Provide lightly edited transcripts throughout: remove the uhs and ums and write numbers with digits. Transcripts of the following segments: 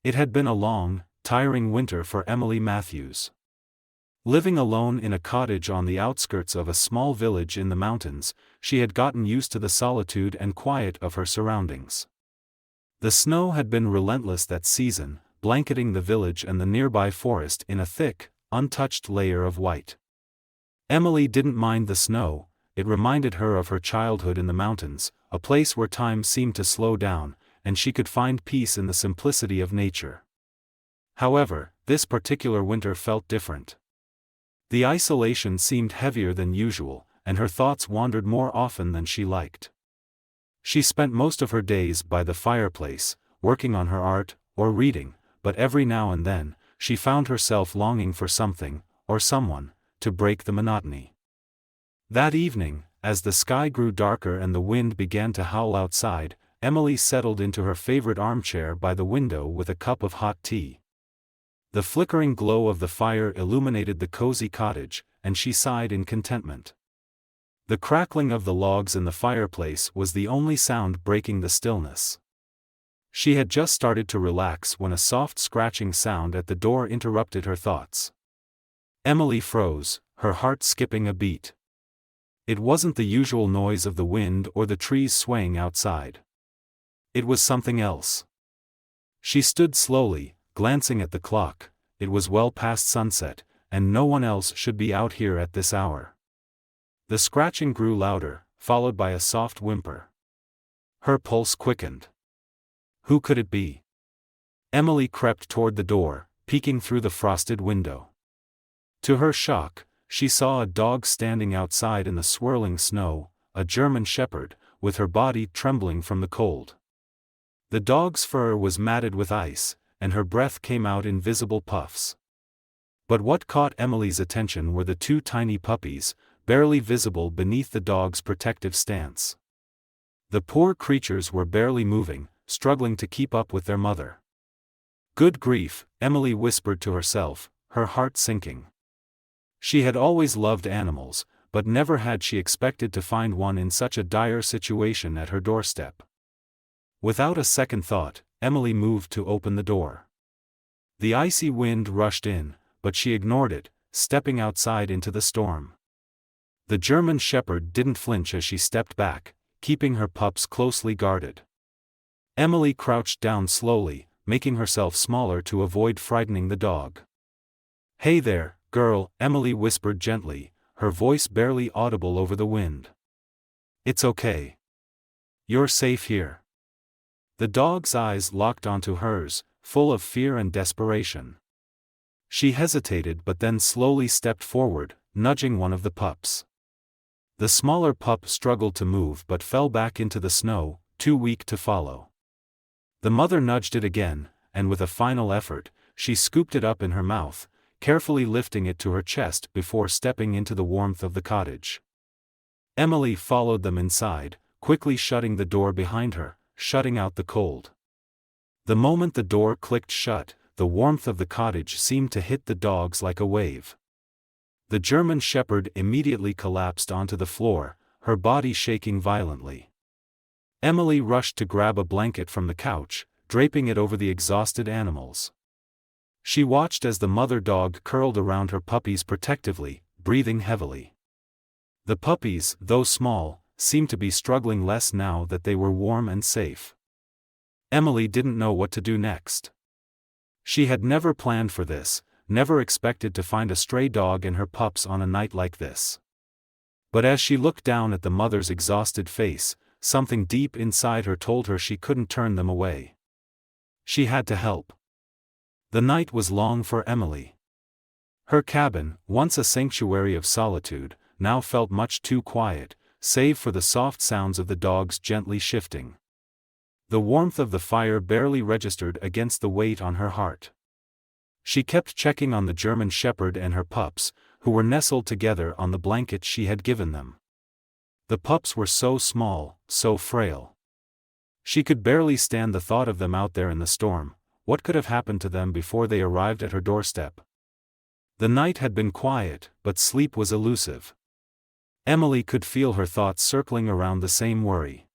It had been a long, tiring winter for Emily Matthews. Living alone in a cottage on the outskirts of a small village in the mountains, she had gotten used to the solitude and quiet of her surroundings. The snow had been relentless that season, blanketing the village and the nearby forest in a thick, untouched layer of white. Emily didn't mind the snow. It reminded her of her childhood in the mountains, a place where time seemed to slow down, and she could find peace in the simplicity of nature. However, this particular winter felt different. The isolation seemed heavier than usual, and her thoughts wandered more often than she liked. She spent most of her days by the fireplace, working on her art, or reading, but every now and then, she found herself longing for something, or someone, to break the monotony. That evening, as the sky grew darker and the wind began to howl outside, Emily settled into her favorite armchair by the window with a cup of hot tea. The flickering glow of the fire illuminated the cozy cottage, and she sighed in contentment. The crackling of the logs in the fireplace was the only sound breaking the stillness. She had just started to relax when a soft scratching sound at the door interrupted her thoughts. Emily froze, her heart skipping a beat. It wasn't the usual noise of the wind or the trees swaying outside. It was something else. She stood slowly, glancing at the clock. It was well past sunset, and no one else should be out here at this hour. The scratching grew louder, followed by a soft whimper. Her pulse quickened. Who could it be? Emily crept toward the door, peeking through the frosted window. To her shock, she saw a dog standing outside in the swirling snow, a German shepherd, with her body trembling from the cold. The dog's fur was matted with ice, and her breath came out in visible puffs. But what caught Emily's attention were the two tiny puppies, barely visible beneath the dog's protective stance. The poor creatures were barely moving, struggling to keep up with their mother. Good grief, Emily whispered to herself, her heart sinking. She had always loved animals, but never had she expected to find one in such a dire situation at her doorstep. Without a second thought, Emily moved to open the door. The icy wind rushed in, but she ignored it, stepping outside into the storm. The German shepherd didn't flinch as she stepped back, keeping her pups closely guarded. Emily crouched down slowly, making herself smaller to avoid frightening the dog. "Hey there, girl," Emily whispered gently, her voice barely audible over the wind. "It's okay. You're safe here." The dog's eyes locked onto hers, full of fear and desperation. She hesitated but then slowly stepped forward, nudging one of the pups. The smaller pup struggled to move but fell back into the snow, too weak to follow. The mother nudged it again, and with a final effort, she scooped it up in her mouth, carefully lifting it to her chest before stepping into the warmth of the cottage. Emily followed them inside, quickly shutting the door behind her, shutting out the cold. The moment the door clicked shut, the warmth of the cottage seemed to hit the dogs like a wave. The German shepherd immediately collapsed onto the floor, her body shaking violently. Emily rushed to grab a blanket from the couch, draping it over the exhausted animals. She watched as the mother dog curled around her puppies protectively, breathing heavily. The puppies, though small, seemed to be struggling less now that they were warm and safe. Emily didn't know what to do next. She had never planned for this, never expected to find a stray dog and her pups on a night like this. But as she looked down at the mother's exhausted face, something deep inside her told her she couldn't turn them away. She had to help. The night was long for Emily. Her cabin, once a sanctuary of solitude, now felt much too quiet, save for the soft sounds of the dogs gently shifting. The warmth of the fire barely registered against the weight on her heart. She kept checking on the German shepherd and her pups, who were nestled together on the blanket she had given them. The pups were so small, so frail. She could barely stand the thought of them out there in the storm. What could have happened to them before they arrived at her doorstep? The night had been quiet, but sleep was elusive. Emily could feel her thoughts circling around the same worry.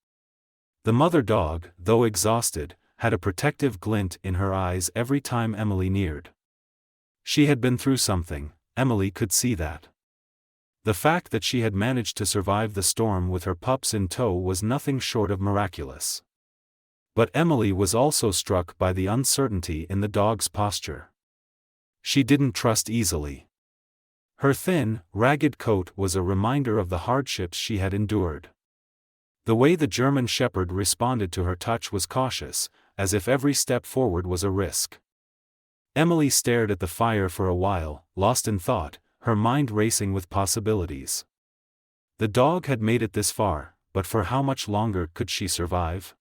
The mother dog, though exhausted, had a protective glint in her eyes every time Emily neared. She had been through something, Emily could see that. The fact that she had managed to survive the storm with her pups in tow was nothing short of miraculous. But Emily was also struck by the uncertainty in the dog's posture. She didn't trust easily. Her thin, ragged coat was a reminder of the hardships she had endured. The way the German Shepherd responded to her touch was cautious, as if every step forward was a risk. Emily stared at the fire for a while, lost in thought, her mind racing with possibilities. The dog had made it this far, but for how much longer could she survive?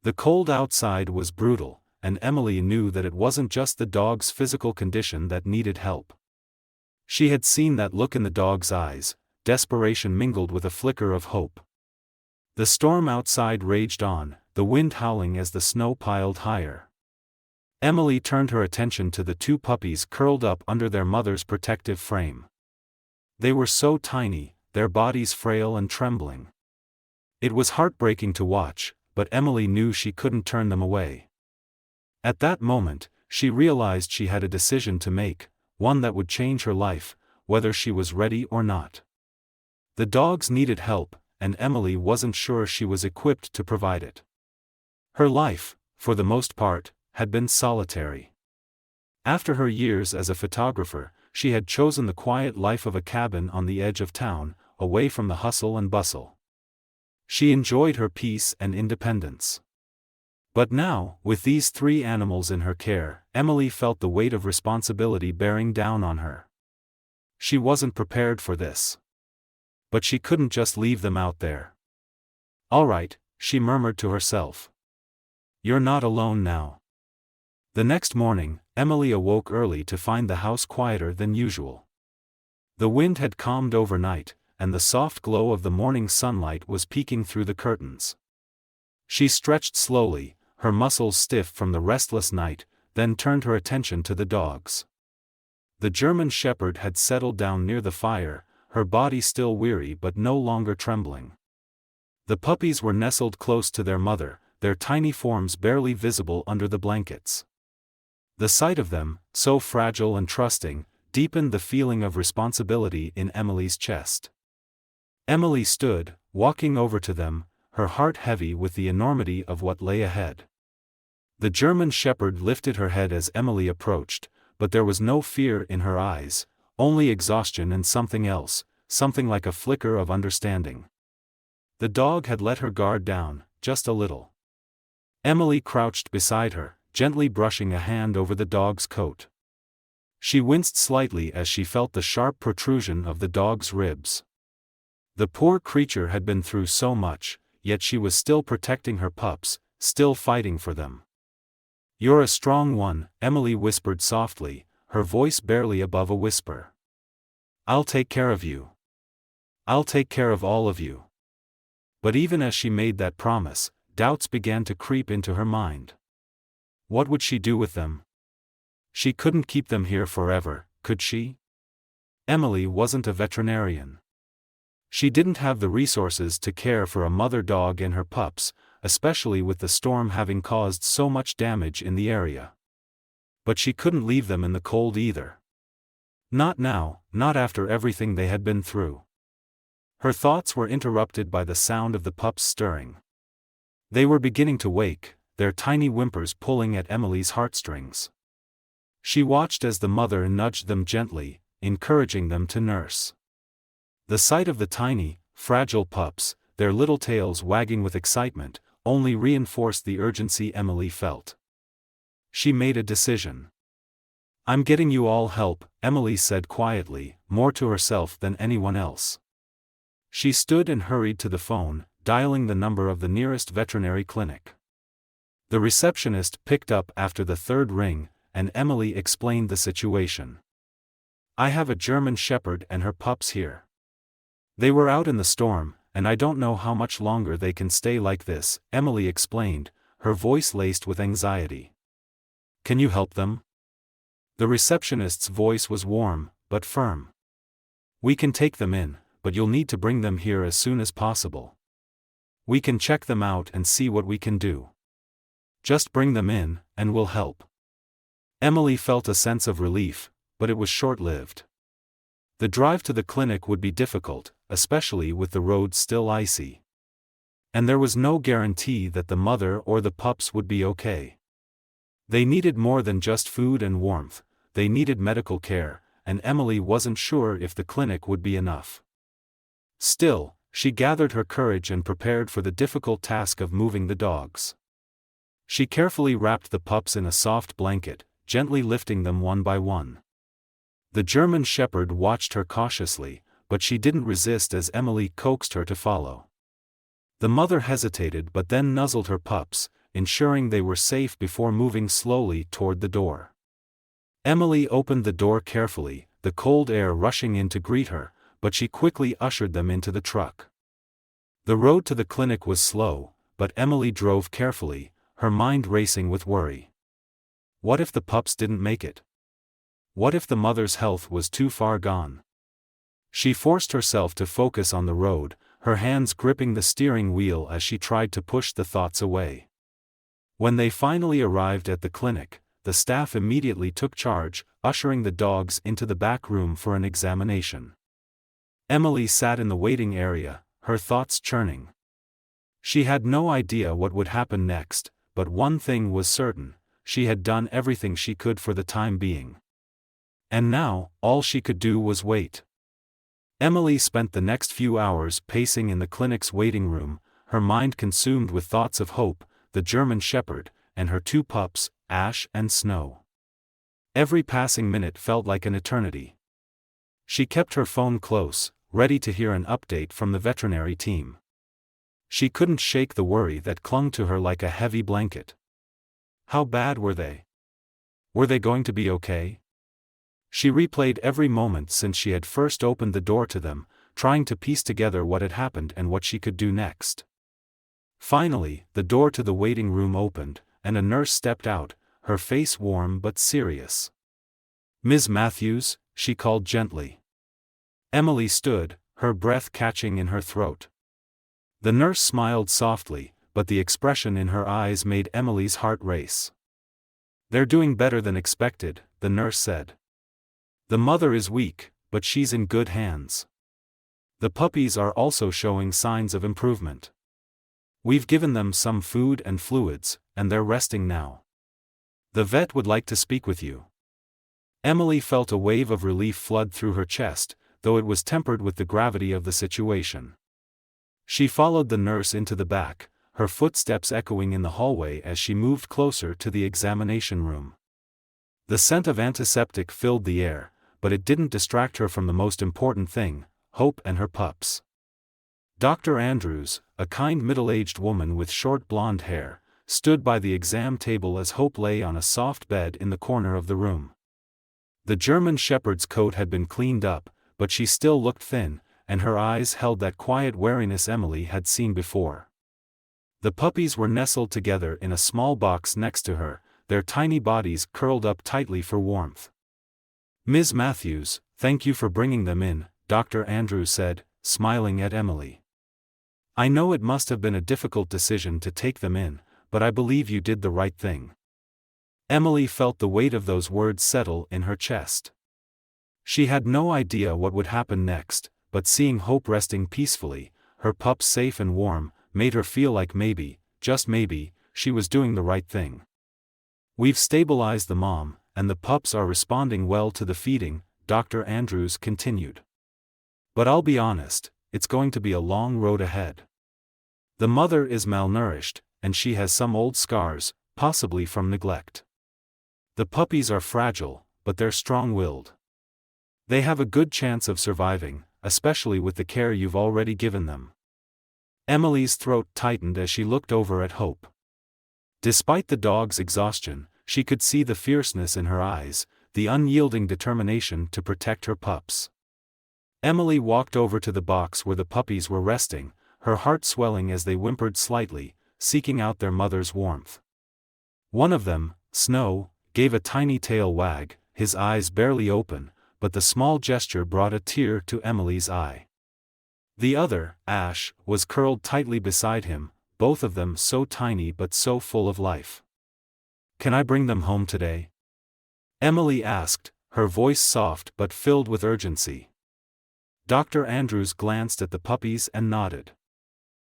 The cold outside was brutal, and Emily knew that it wasn't just the dog's physical condition that needed help. She had seen that look in the dog's eyes, desperation mingled with a flicker of hope. The storm outside raged on, the wind howling as the snow piled higher. Emily turned her attention to the two puppies curled up under their mother's protective frame. They were so tiny, their bodies frail and trembling. It was heartbreaking to watch, but Emily knew she couldn't turn them away. At that moment, she realized she had a decision to make, one that would change her life, whether she was ready or not. The dogs needed help, and Emily wasn't sure she was equipped to provide it. Her life, for the most part, had been solitary. After her years as a photographer, she had chosen the quiet life of a cabin on the edge of town, away from the hustle and bustle. She enjoyed her peace and independence. But now, with these three animals in her care, Emily felt the weight of responsibility bearing down on her. She wasn't prepared for this. But she couldn't just leave them out there. "All right," she murmured to herself. "You're not alone now." The next morning, Emily awoke early to find the house quieter than usual. The wind had calmed overnight, and the soft glow of the morning sunlight was peeking through the curtains. She stretched slowly, her muscles stiff from the restless night, then turned her attention to the dogs. The German Shepherd had settled down near the fire, her body still weary but no longer trembling. The puppies were nestled close to their mother, their tiny forms barely visible under the blankets. The sight of them, so fragile and trusting, deepened the feeling of responsibility in Emily's chest. Emily stood, walking over to them, her heart heavy with the enormity of what lay ahead. The German Shepherd lifted her head as Emily approached, but there was no fear in her eyes, only exhaustion and something else, something like a flicker of understanding. The dog had let her guard down, just a little. Emily crouched beside her, gently brushing a hand over the dog's coat. She winced slightly as she felt the sharp protrusion of the dog's ribs. The poor creature had been through so much, yet she was still protecting her pups, still fighting for them. "You're a strong one," Emily whispered softly, her voice barely above a whisper. "I'll take care of you. I'll take care of all of you." But even as she made that promise, doubts began to creep into her mind. What would she do with them? She couldn't keep them here forever, could she? Emily wasn't a veterinarian. She didn't have the resources to care for a mother dog and her pups, especially with the storm having caused so much damage in the area. But she couldn't leave them in the cold either. Not now, not after everything they had been through. Her thoughts were interrupted by the sound of the pups stirring. They were beginning to wake, their tiny whimpers pulling at Emily's heartstrings. She watched as the mother nudged them gently, encouraging them to nurse. The sight of the tiny, fragile pups, their little tails wagging with excitement, only reinforced the urgency Emily felt. She made a decision. "I'm getting you all help," Emily said quietly, more to herself than anyone else. She stood and hurried to the phone, dialing the number of the nearest veterinary clinic. The receptionist picked up after the third ring, and Emily explained the situation. "I have a German Shepherd and her pups here. They were out in the storm, and I don't know how much longer they can stay like this," Emily explained, her voice laced with anxiety. "Can you help them?" The receptionist's voice was warm, but firm. "We can take them in, but you'll need to bring them here as soon as possible. We can check them out and see what we can do." Just bring them in, and we'll help." Emily felt a sense of relief, but it was short-lived. The drive to the clinic would be difficult, especially with the roads still icy. And there was no guarantee that the mother or the pups would be okay. They needed more than just food and warmth, they needed medical care, and Emily wasn't sure if the clinic would be enough. Still, she gathered her courage and prepared for the difficult task of moving the dogs. She carefully wrapped the pups in a soft blanket, gently lifting them one by one. The German Shepherd watched her cautiously, but she didn't resist as Emily coaxed her to follow. The mother hesitated but then nuzzled her pups, ensuring they were safe before moving slowly toward the door. Emily opened the door carefully, the cold air rushing in to greet her, but she quickly ushered them into the truck. The road to the clinic was slow, but Emily drove carefully, her mind racing with worry. What if the pups didn't make it? What if the mother's health was too far gone? She forced herself to focus on the road, her hands gripping the steering wheel as she tried to push the thoughts away. When they finally arrived at the clinic, the staff immediately took charge, ushering the dogs into the back room for an examination. Emily sat in the waiting area, her thoughts churning. She had no idea what would happen next, but one thing was certain: she had done everything she could for the time being. And now, all she could do was wait. Emily spent the next few hours pacing in the clinic's waiting room, her mind consumed with thoughts of Hope, the German Shepherd, and her two pups, Ash and Snow. Every passing minute felt like an eternity. She kept her phone close, ready to hear an update from the veterinary team. She couldn't shake the worry that clung to her like a heavy blanket. How bad were they? Were they going to be okay? She replayed every moment since she had first opened the door to them, trying to piece together what had happened and what she could do next. Finally, the door to the waiting room opened, and a nurse stepped out, her face warm but serious. "Ms. Matthews," she called gently. Emily stood, her breath catching in her throat. The nurse smiled softly, but the expression in her eyes made Emily's heart race. "They're doing better than expected," the nurse said. "The mother is weak, but she's in good hands. The puppies are also showing signs of improvement. We've given them some food and fluids, and they're resting now. The vet would like to speak with you." Emily felt a wave of relief flood through her chest, though it was tempered with the gravity of the situation. She followed the nurse into the back, her footsteps echoing in the hallway as she moved closer to the examination room. The scent of antiseptic filled the air, but it didn't distract her from the most important thing: Hope and her pups. Dr. Andrews, a kind middle-aged woman with short blonde hair, stood by the exam table as Hope lay on a soft bed in the corner of the room. The German Shepherd's coat had been cleaned up, but she still looked thin, and her eyes held that quiet wariness Emily had seen before. The puppies were nestled together in a small box next to her, their tiny bodies curled up tightly for warmth. "Ms. Matthews, thank you for bringing them in," Dr. Andrews said, smiling at Emily. "I know it must have been a difficult decision to take them in, but I believe you did the right thing." Emily felt the weight of those words settle in her chest. She had no idea what would happen next, but seeing Hope resting peacefully, her pups safe and warm, made her feel like maybe, just maybe, she was doing the right thing. "We've stabilized the mom, and the pups are responding well to the feeding," Dr. Andrews continued. "But I'll be honest, it's going to be a long road ahead. The mother is malnourished, and she has some old scars, possibly from neglect. The puppies are fragile, but they're strong-willed. They have a good chance of surviving, especially with the care you've already given them." Emily's throat tightened as she looked over at Hope. Despite the dog's exhaustion, she could see the fierceness in her eyes, the unyielding determination to protect her pups. Emily walked over to the box where the puppies were resting, her heart swelling as they whimpered slightly, seeking out their mother's warmth. One of them, Snow, gave a tiny tail wag, his eyes barely open, but the small gesture brought a tear to Emily's eye. The other, Ash, was curled tightly beside him, both of them so tiny but so full of life. Can I bring them home today? Emily asked, her voice soft but filled with urgency. Dr. Andrews glanced at the puppies and nodded.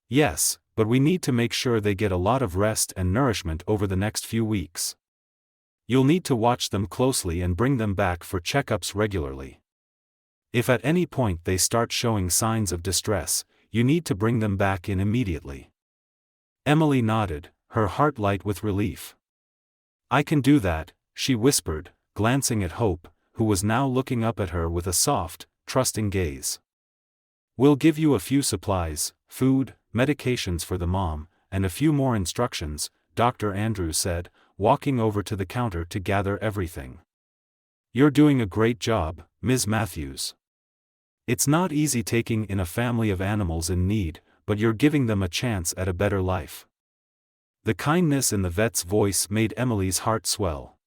Yes, but we need to make sure they get a lot of rest and nourishment over the next few weeks. You'll need to watch them closely and bring them back for checkups regularly. If at any point they start showing signs of distress, you need to bring them back in immediately. Emily nodded, her heart light with relief. I can do that, she whispered, glancing at Hope, who was now looking up at her with a soft, trusting gaze. We'll give you a few supplies, food, medications for the mom, and a few more instructions, Dr. Andrews said, walking over to the counter to gather everything. You're doing a great job, Ms. Matthews. It's not easy taking in a family of animals in need, but you're giving them a chance at a better life. The kindness in the vet's voice made Emily's heart swell.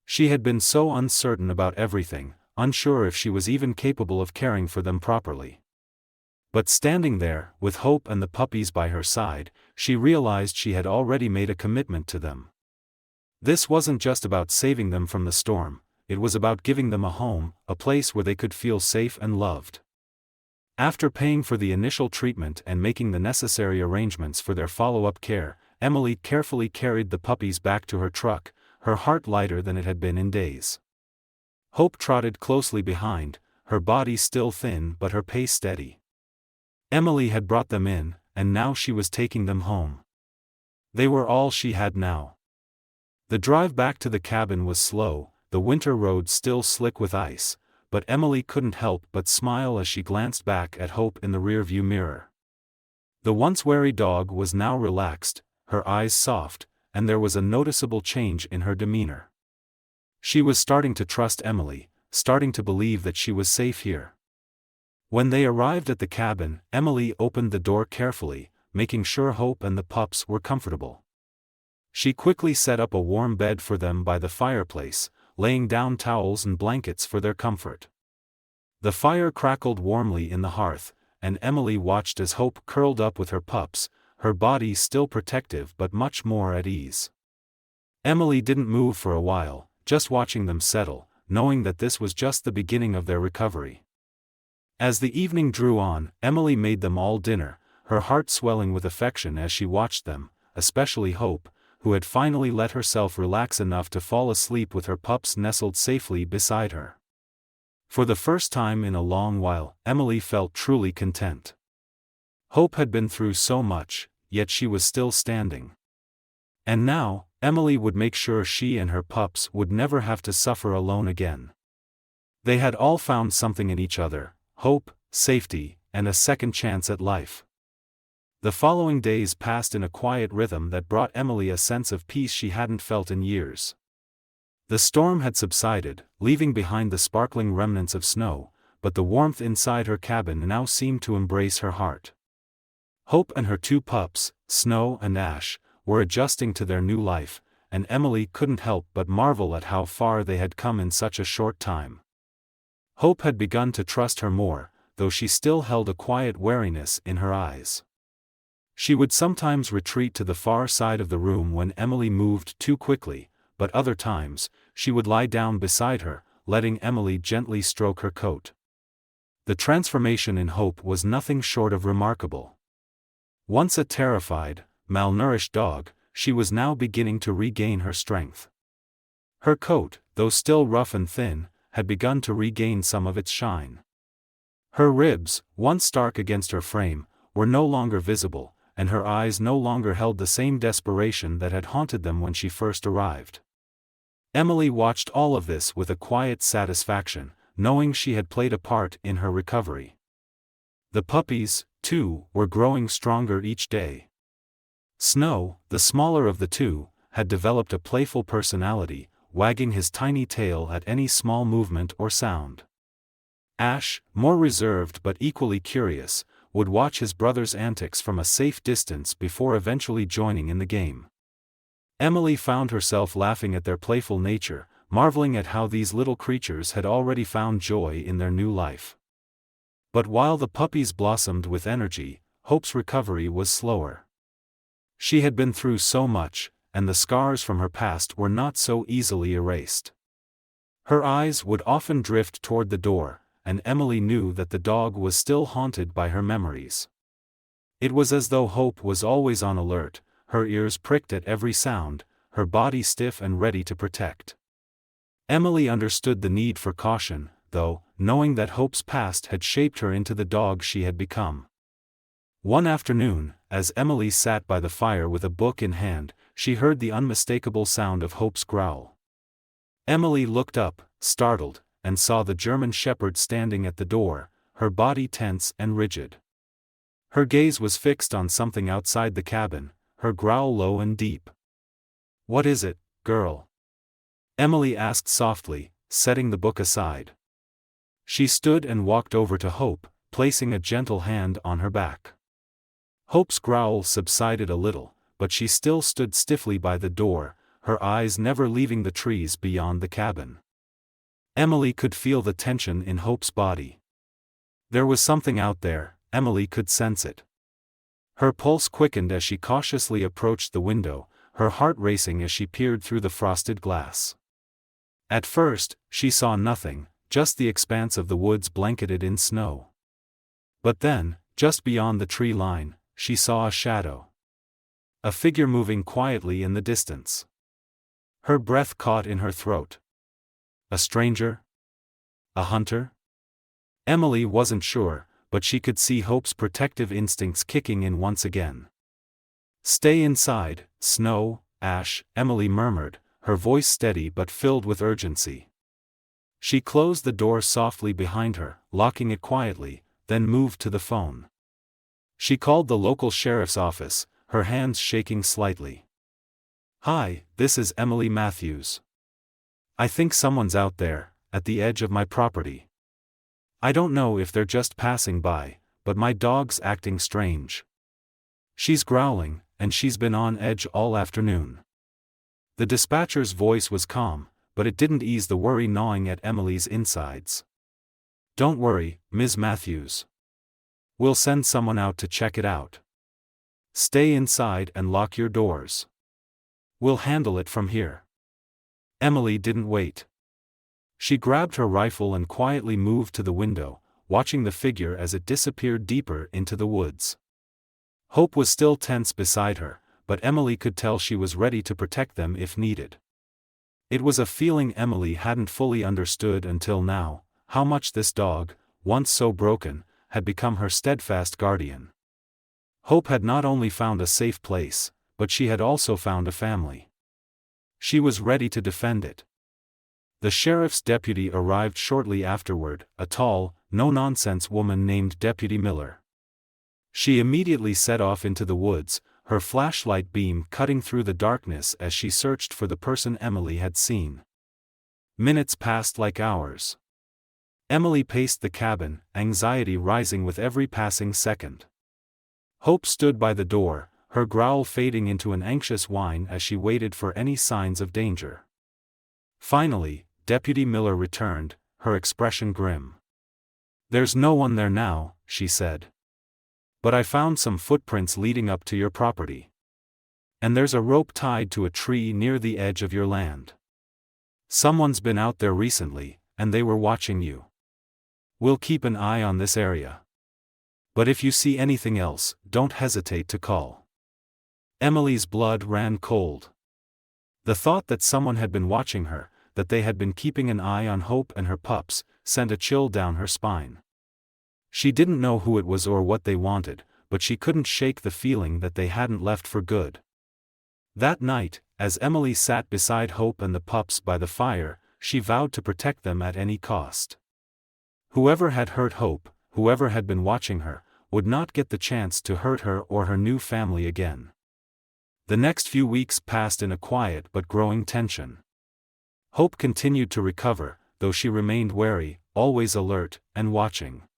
She had been so uncertain about everything, unsure if she was even capable of caring for them properly. But standing there, with Hope and the puppies by her side, she realized she had already made a commitment to them. This wasn't just about saving them from the storm, it was about giving them a home, a place where they could feel safe and loved. After paying for the initial treatment and making the necessary arrangements for their follow-up care, Emily carefully carried the puppies back to her truck, her heart lighter than it had been in days. Hope trotted closely behind, her body still thin but her pace steady. Emily had brought them in, and now she was taking them home. They were all she had now. The drive back to the cabin was slow, the winter road still slick with ice, but Emily couldn't help but smile as she glanced back at Hope in the rearview mirror. The once wary dog was now relaxed, her eyes soft, and there was a noticeable change in her demeanor. She was starting to trust Emily, starting to believe that she was safe here. When they arrived at the cabin, Emily opened the door carefully, making sure Hope and the pups were comfortable. She quickly set up a warm bed for them by the fireplace, laying down towels and blankets for their comfort. The fire crackled warmly in the hearth, and Emily watched as Hope curled up with her pups, her body still protective but much more at ease. Emily didn't move for a while, just watching them settle, knowing that this was just the beginning of their recovery. As the evening drew on, Emily made them all dinner, her heart swelling with affection as she watched them, especially Hope, who had finally let herself relax enough to fall asleep with her pups nestled safely beside her. For the first time in a long while, Emily felt truly content. Hope had been through so much, yet she was still standing. And now, Emily would make sure she and her pups would never have to suffer alone again. They had all found something in each other: hope, safety, and a second chance at life. The following days passed in a quiet rhythm that brought Emily a sense of peace she hadn't felt in years. The storm had subsided, leaving behind the sparkling remnants of snow, but the warmth inside her cabin now seemed to embrace her heart. Hope and her two pups, Snow and Ash, were adjusting to their new life, and Emily couldn't help but marvel at how far they had come in such a short time. Hope had begun to trust her more, though she still held a quiet wariness in her eyes. She would sometimes retreat to the far side of the room when Emily moved too quickly, but other times, she would lie down beside her, letting Emily gently stroke her coat. The transformation in Hope was nothing short of remarkable. Once a terrified, malnourished dog, she was now beginning to regain her strength. Her coat, though still rough and thin, had begun to regain some of its shine. Her ribs, once stark against her frame, were no longer visible, and her eyes no longer held the same desperation that had haunted them when she first arrived. Emily watched all of this with a quiet satisfaction, knowing she had played a part in her recovery. The puppies, too, were growing stronger each day. Snow, the smaller of the two, had developed a playful personality, wagging his tiny tail at any small movement or sound. Ash, more reserved but equally curious, would watch his brother's antics from a safe distance before eventually joining in the game. Emily found herself laughing at their playful nature, marveling at how these little creatures had already found joy in their new life. But while the puppies blossomed with energy, Hope's recovery was slower. She had been through so much, and the scars from her past were not so easily erased. Her eyes would often drift toward the door, and Emily knew that the dog was still haunted by her memories. It was as though Hope was always on alert, her ears pricked at every sound, her body stiff and ready to protect. Emily understood the need for caution, though, knowing that Hope's past had shaped her into the dog she had become. One afternoon, as Emily sat by the fire with a book in hand, she heard the unmistakable sound of Hope's growl. Emily looked up, startled, and saw the German Shepherd standing at the door, her body tense and rigid. Her gaze was fixed on something outside the cabin, her growl low and deep. "What is it, girl?" Emily asked softly, setting the book aside. She stood and walked over to Hope, placing a gentle hand on her back. Hope's growl subsided a little, but she still stood stiffly by the door, her eyes never leaving the trees beyond the cabin. Emily could feel the tension in Hope's body. There was something out there, Emily could sense it. Her pulse quickened as she cautiously approached the window, her heart racing as she peered through the frosted glass. At first, she saw nothing, just the expanse of the woods blanketed in snow. But then, just beyond the tree line, she saw a shadow. A figure moving quietly in the distance. Her breath caught in her throat. A stranger? A hunter? Emily wasn't sure, but she could see Hope's protective instincts kicking in once again. "Stay inside, Snow, Ash," Emily murmured, her voice steady but filled with urgency. She closed the door softly behind her, locking it quietly, then moved to the phone. She called the local sheriff's office, her hands shaking slightly. "Hi, this is Emily Matthews. I think someone's out there, at the edge of my property. I don't know if they're just passing by, but my dog's acting strange. She's growling, and she's been on edge all afternoon." The dispatcher's voice was calm, but it didn't ease the worry gnawing at Emily's insides. "Don't worry, Ms. Matthews. We'll send someone out to check it out. Stay inside and lock your doors. We'll handle it from here." Emily didn't wait. She grabbed her rifle and quietly moved to the window, watching the figure as it disappeared deeper into the woods. Hope was still tense beside her, but Emily could tell she was ready to protect them if needed. It was a feeling Emily hadn't fully understood until now, how much this dog, once so broken, had become her steadfast guardian. Hope had not only found a safe place, but she had also found a family. She was ready to defend it. The sheriff's deputy arrived shortly afterward, a tall, no-nonsense woman named Deputy Miller. She immediately set off into the woods, her flashlight beam cutting through the darkness as she searched for the person Emily had seen. Minutes passed like hours. Emily paced the cabin, anxiety rising with every passing second. Hope stood by the door, her growl fading into an anxious whine as she waited for any signs of danger. Finally, Deputy Miller returned, her expression grim. "There's no one there now," she said. "But I found some footprints leading up to your property. And there's a rope tied to a tree near the edge of your land. Someone's been out there recently, and they were watching you. We'll keep an eye on this area. But if you see anything else, don't hesitate to call." Emily's blood ran cold. The thought that someone had been watching her, that they had been keeping an eye on Hope and her pups, sent a chill down her spine. She didn't know who it was or what they wanted, but she couldn't shake the feeling that they hadn't left for good. That night, as Emily sat beside Hope and the pups by the fire, she vowed to protect them at any cost. Whoever had hurt Hope, whoever had been watching her, would not get the chance to hurt her or her new family again. The next few weeks passed in a quiet but growing tension. Hope continued to recover, though she remained wary, always alert, and watching.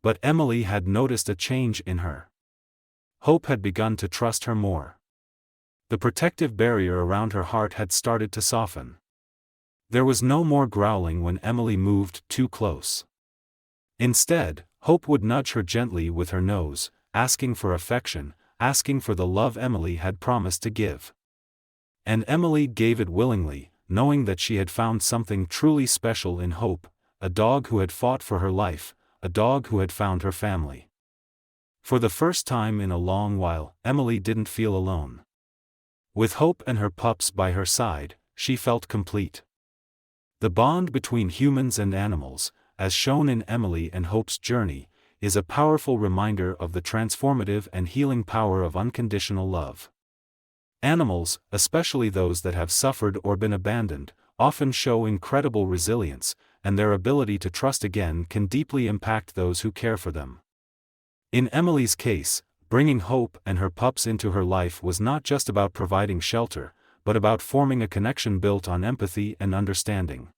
But Emily had noticed a change in her. Hope had begun to trust her more. The protective barrier around her heart had started to soften. There was no more growling when Emily moved too close. Instead, Hope would nudge her gently with her nose, asking for affection, asking for the love Emily had promised to give. And Emily gave it willingly, knowing that she had found something truly special in Hope, a dog who had fought for her life, a dog who had found her family. For the first time in a long while, Emily didn't feel alone. With Hope and her pups by her side, she felt complete. The bond between humans and animals, as shown in Emily and Hope's journey, is a powerful reminder of the transformative and healing power of unconditional love. Animals, especially those that have suffered or been abandoned, often show incredible resilience, and their ability to trust again can deeply impact those who care for them. In Emily's case, bringing Hope and her pups into her life was not just about providing shelter, but about forming a connection built on empathy and understanding.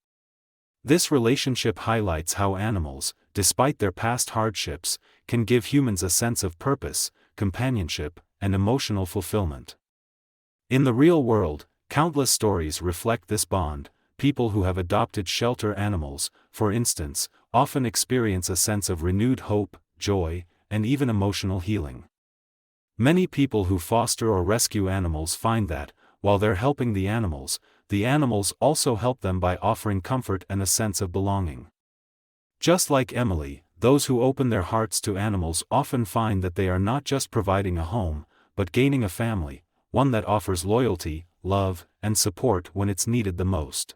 This relationship highlights how animals, despite their past hardships, can give humans a sense of purpose, companionship, and emotional fulfillment. In the real world, countless stories reflect this bond. People who have adopted shelter animals, for instance, often experience a sense of renewed hope, joy, and even emotional healing. Many people who foster or rescue animals find that, while they're helping the animals also help them by offering comfort and a sense of belonging. Just like Emily, those who open their hearts to animals often find that they are not just providing a home, but gaining a family, one that offers loyalty, love, and support when it's needed the most.